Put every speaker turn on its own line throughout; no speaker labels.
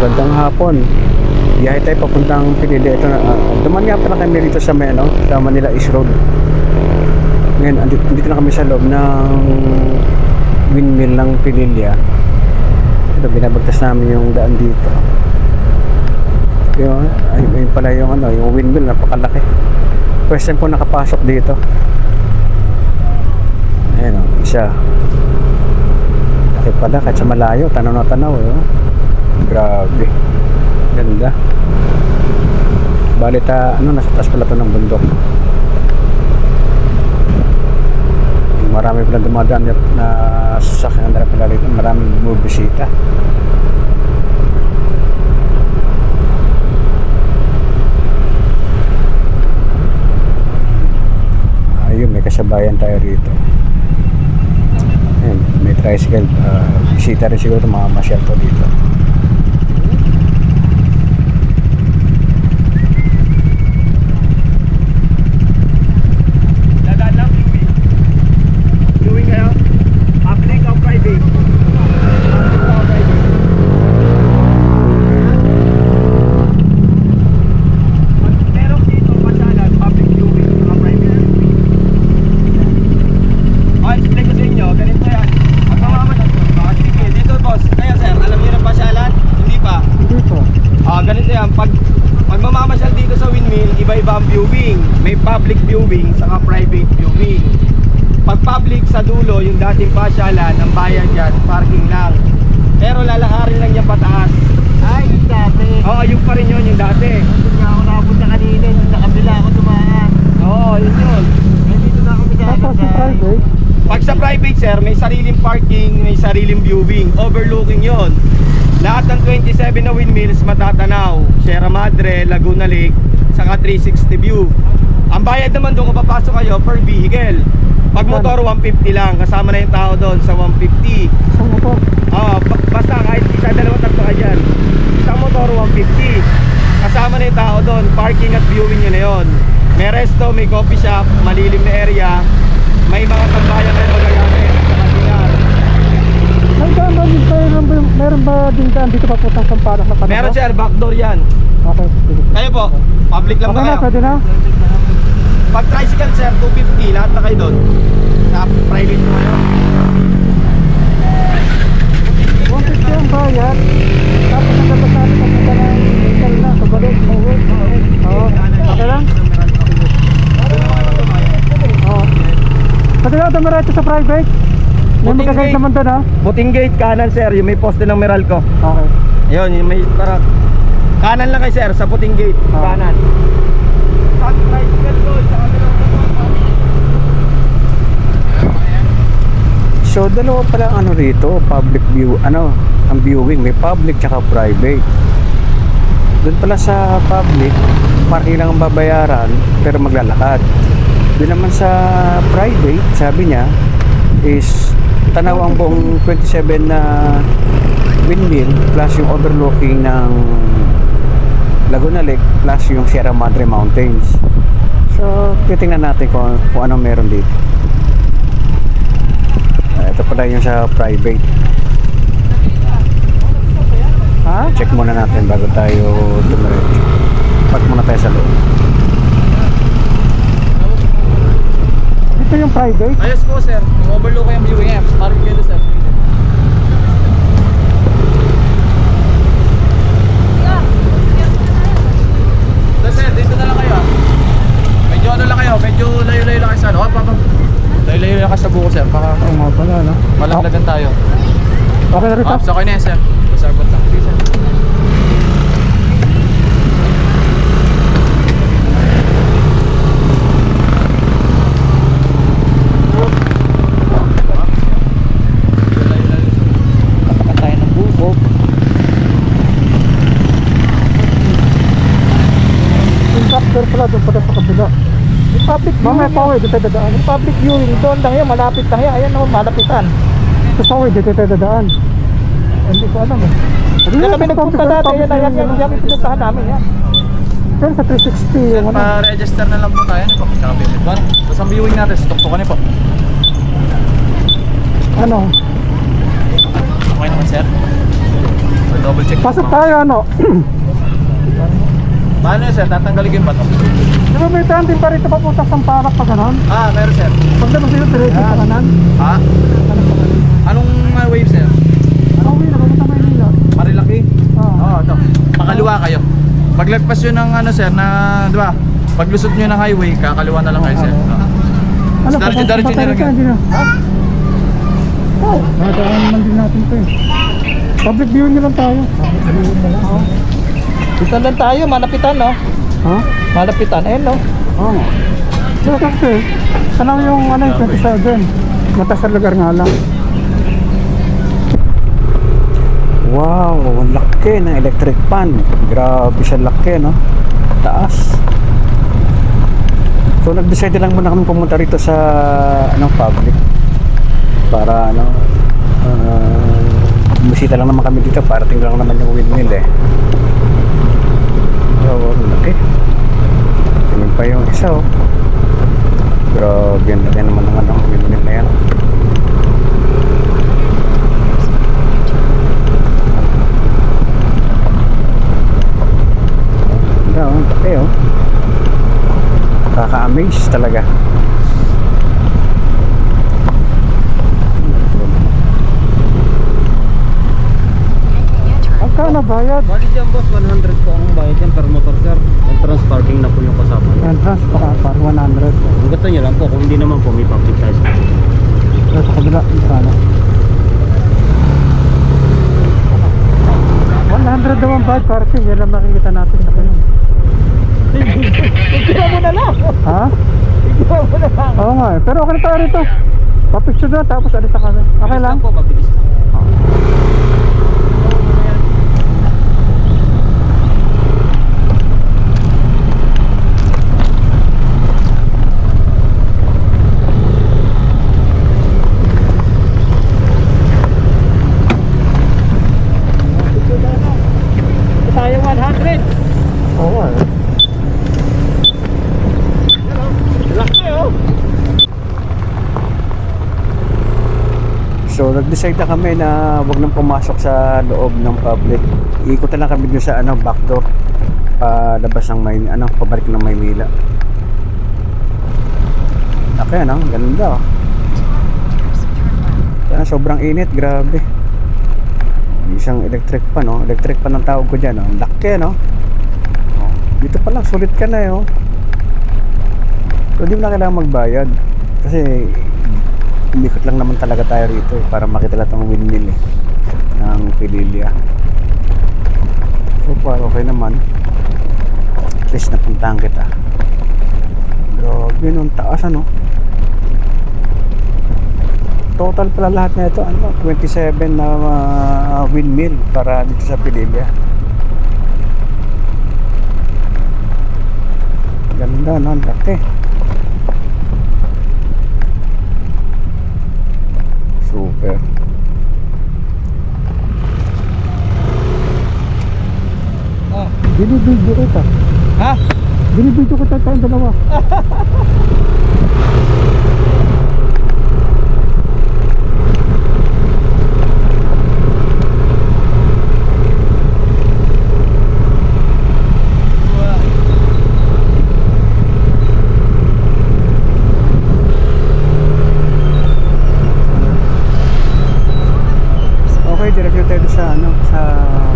Magandang hapon. Biyahe tayo papuntang Pilili. Ito na, duman nga pala kami dito sa, sa Manila East Road. Ngayon, andito na kami sa loob ng windmill ng Pililya. Ito, binabagtas namin yung daan dito. Yung, ayun pala yung, yung windmill, napakalaki. First time ko nakapasok dito. Ayan o, isa. Laki pala, kahit sa malayo, tanaw na tanaw. Grabe. Ganda. Balita, nasa taas pala ito ng bundok. Marami pala dumadaan na sasakyan na pala rito. Maraming bumibisita. Ayun, may kasabayan tayo rito. Ayun, may tricycle. Bisita rin siguro mga masyal to dito.
Public viewing saka private viewing. Pag public sa dulo, yung dating pasyalan, ang bayan dyan, parking lang. Pero lalakarin lang yan pataas.
Ay, yung dati.
Oo, yung pa rin yun, yung dati.
Nandun nga ako nakapunta kanina, sa kabila ako dumaan.
Oo, yun yun.
Ay, dito na ako
Private?
Pag sa private, sir, may sariling parking, may sariling viewing. Overlooking yon. Lahat ng 27 na windmills matatanaw. Sierra Madre, Laguna Lake, saka 360 view. Ang bayad naman doon kung papasok kayo per vehicle. Pag motor, 150 lang. Kasama na yung tao doon sa 150.
Isang motor?
Oo, basta kahit isa, dalawa, tatlo ka dyan. Isang motor, 150. Kasama na yung tao doon. Parking at viewing nyo na yun. May resto, may coffee shop, malilim na area. May mga tambayan na magagamit.
Meron ba din daan dito papuntang Sampaloc na kanto?
Meron, sir, backdoor yan.
Okay, sige.
Kayo po, public lang ba
Okay na,
kayo?
pwede na?
Pag tricycle, sir, 250. Lahat na kayo doon. Sa private mo kayo.
150 ang bayad. Tapos ang dapat natin papunta ng hotel na. Pabalik, mauwi. Oo. Okay lang? Oo. Pwede na dumiretso sa private? May
Buting
magagayad
gate.
naman doon, ha?
Buting gate, kanan, sir. Yung may poste ng Meralco.
Okay.
Yun, yung may para kanan lang kayo, sir, sa puting gate. Kanan. Pag tricycle doon, sa kabilang
So, dalawa pala ang rito, public view, ang viewing, may public tsaka private. Doon pala sa public, parking lang ang babayaran, pero maglalakad. Doon naman sa private, sabi niya, is tanaw ang buong 27 na windmill plus yung overlooking ng Laguna Lake plus yung Sierra Madre Mountains. So, titingnan natin kung anong meron dito. Ito pala yung sa private. Check muna natin bago tayo dumiretso. Park muna tayo sa loob. Dito yung private?
Ayos po, sir. Yung overlook yung viewing apps. Parang kayo, sir. Sir, dito na lang kayo. Medyo lang kayo. Medyo layo-layo lang kayo sa ano. Layo-layo lang kayo sa buko, sir. Baka
Pala, no?
malaglagan tayo.
Okay na rin ito?
Okay na yan, sir. Pasarbot lang. Sige, sir.
Kapakatayan ng buko. Yung doctor pala doon pala sa kabila. Yung public viewing. Mamaya pa, dito tayo dadaan. Yung public viewing doon lang yan, malapit na yan. Ayan naman, malapitan. Ito sa dito tayo dadaan. Hindi ko alam eh. Kaya kami nagpunta dati, yan yung pinuntahan namin yan. Yan sa 360 yung ano.
Pa-register na lang po tayo. Ano po? Saka payment ba? Tapos ang viewing natin, tuktukan po.
Ano?
Okay naman, sir.
Double check.
Pasok tayo, ano?
Paano yun, sir? Tatanggalin ko yung bato.
Di ba may daan din pa rito papunta sa Parak pa ganon?
Meron, sir.
Pag naman sila diretso sa kanan?
Ha? Anong wave, sir?
Ano uwi na, papunta Maynila.
Marilaki?
Ah.
Ito. Pakaliwa kayo. Paglagpas yun ng ano, sir, na, di ba? Paglusot nyo ng highway, kakaliwa na lang kayo, sir.
Ano,
Diretso nyo lang yan.
Oo, nadaan naman din natin ito eh. Public viewing na lang tayo. Public viewing na lang. Oo.
Dito lang tayo, malapitan, no?
Ha?
Malapitan, no?
Oo. So kasi, sana yung ano yung 27. Mata sa lugar nga lang. Wow, ang laki ng electric pan. Grabe siya laki, no? Taas. So nag-decide lang muna kami pumunta rito sa anong public para ano bisita lang naman kami dito para tingnan lang naman yung windmill eh. So laki. Tingin pa yung isa oh. Grabe yan laki naman ng anong windmill na yan. Laki oh. Kaka-amaze talaga. Magkano bayad?
Bali dyan boss, 100 po ang bayad yan per motor sir. Entrance parking na po yung kasama.
Entrance para 100.
Kung gusto nyo lang po, kung hindi naman po may public size.
Sa kabila, sana. 100 daw ang bayad parking. Yan lang makikita natin sa kayo.
Ikaw mo na lang!
Ha?
Ikaw mo na lang!
Oo nga eh. Pero okay na tayo rito. Papicture doon tapos alis na kami. Okay lang?
po, mabilis lang. Tayo 100!
Oo nga eh.
Laki oh!
So nag-decide na kami na wag nang pumasok sa loob ng public. Iikot na lang kami dun sa ano, backdoor. Palabas ng pabalik ng Maynila. Laki ano, ganda oh. Kaya sobrang init, grabe. Isang electric pan no, electric pan ang tawag ko dyan no. Laki no. Dito pa lang sulit ka na eh oh. So di mo na kailangan magbayad. Kasi umikot lang naman talaga tayo rito eh, para makita lahat ng windmill eh, ng Pililya. So far okay naman. At least napuntahan kita. Grabe nung taas ano. Total pala lahat na ito 27 na windmill para dito sa Pililya. Ganda no, laki. Super. Binibidyo kita.
Ha?
Binibidyo kita tayong dalawa. Okay, diretso tayo sa sa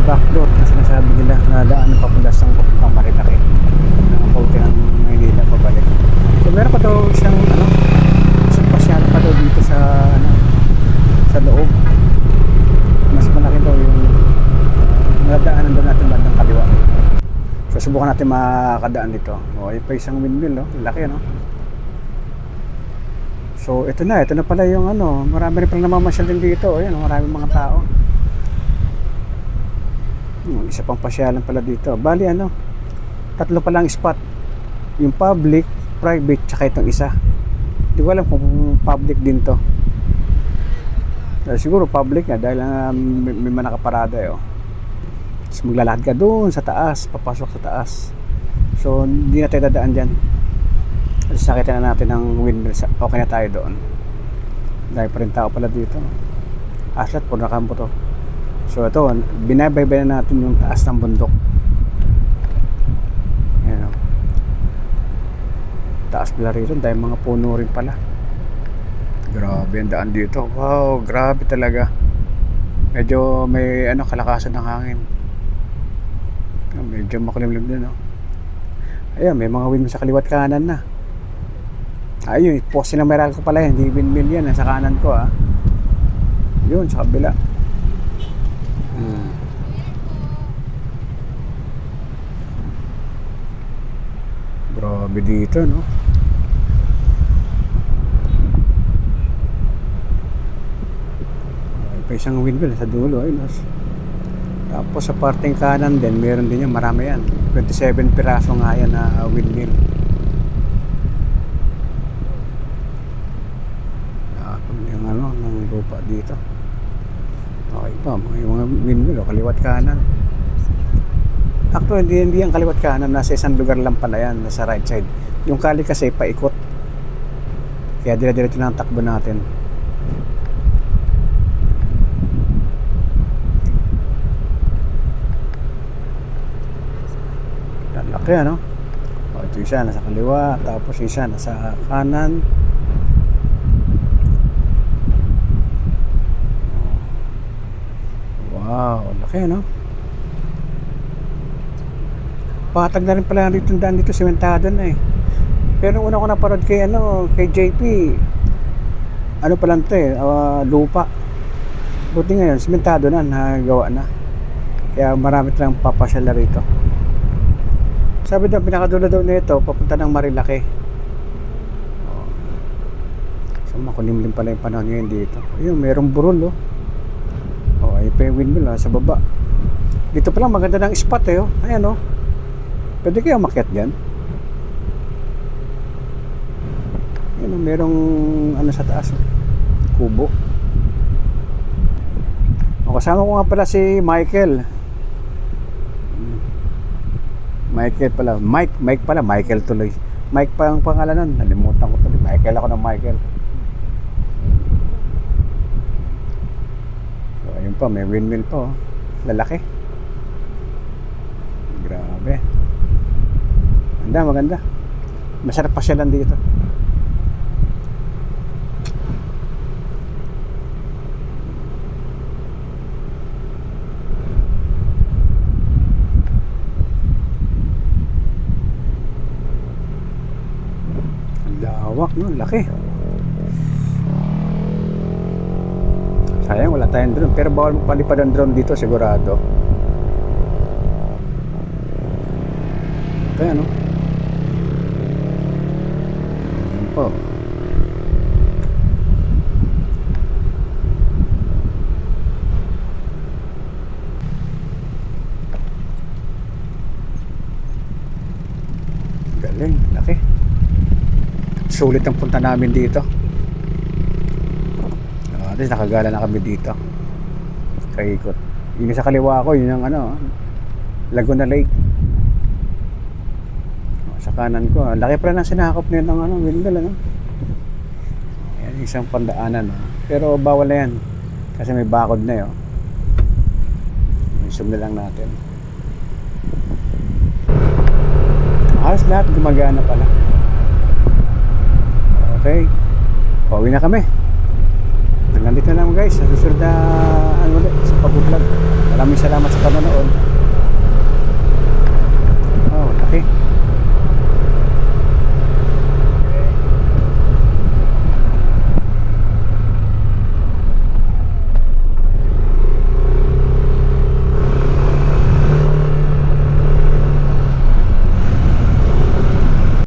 backdoor na sinasabi nila na daan ng papulas ng papuntang Marilaki ng pauti ng Maynila pabalik. So meron pa daw isang isang pasyalan pa daw dito sa sa loob. Mas malaki daw yung nadaanan daw natin bandang kaliwa. So subukan natin makakadaan dito. Ayun pa isang windmill no, laki no. So ito na pala yung marami rin pala namamasyal din dito. Ayun, marami mga tao. Isa pang pasyalan pala dito. Bali tatlo pa lang spot. Yung public, private, tsaka itong isa. Hindi ko alam kung public din to. Siguro public nga dahil may mga nakaparada eh. Tapos maglalakad ka doon sa taas, papasok sa taas. So hindi na tayo dadaan dyan. Tapos nakita na natin ang windmill. Okay na tayo doon. Dahil pa rin tao pala dito. Aslat po nakampo to. So ito, binabaybayan natin yung taas ng bundok. Ayan o. Taas pala rito, dahil mga puno rin pala. Grabe ang daan dito. Wow, grabe talaga. Medyo may kalakasan ng hangin. Medyo makulimlim din, no? Ayan, may mga windmill sa kaliwat kanan na. Ayun, poste ng Meralco pala yan. Hindi windmill yan, sa kanan ko, ah. Yun, sa kabila. Grabe dito, no? Ay, pa isang windmill sa dulo, ayun. Tapos sa parteng kanan din, meron din yan, marami yan. 27 piraso nga yan na windmill. Yung ng lupa dito. Okay pa, may mga windmill, kaliwat kanan. Actually, hindi yung kaliwat kanan, nasa isang lugar lang pala yan, nasa right side. Yung kali kasi paikot. Kaya dire-diretso na ang takbo natin. Laki, ano? Ito isa nasa kaliwa, tapos isa nasa kanan. Wow, laki, no? Patag na rin pala dito daan dito, sementado na eh. Pero una ko naparod kay kay JP. Ano pa lang 'to eh, lupa. Buti ngayon, sementado na, nagawa na. Kaya marami tayong papasyal na rito. Sabi daw, pinakadulo daw nito, papunta ng Marilaki. So, makulimlim pala yung panahon ngayon dito. Ayun, mayroong burol, oh. Ayun pa yung windmill, sa baba. Dito pala, maganda ng spot, eh, oh. Ayan, oh. Pwede kayo makiat dyan. Ayan, oh, merong, sa taas, oh. Kubo. Kasama ko nga pala si Michael. Michael pala, Mike pala, Michael tuloy. Mike pa ang pangalan nun, nalimutan ko tuloy. Michael ako ng Michael. So ayun pa, may windmill pa, oh. Lalaki. Grabe. Maganda. Masarap pasyalan dito. Lawak, no? Laki. Sayang wala tayong drone, pero bawal palipad ang drone dito sigurado. Kaya no? Ayan po. Galing, laki. Sulit ang punta namin dito. At least nakagala na kami dito. Kaikot. Yung sa kaliwa ko, yun ang Laguna Lake. Sa kanan ko, laki pa rin ang sinakop na yun ng windmill, Yan, isang pandaanan, Pero bawal na yan. Kasi may bakod na yun. Zoom na lang natin. Halos lahat gumagana pala. Okay, pauwi na kami. Nandito na lang guys, sa susunod na ulit sa pag-vlog. Maraming salamat sa panonood.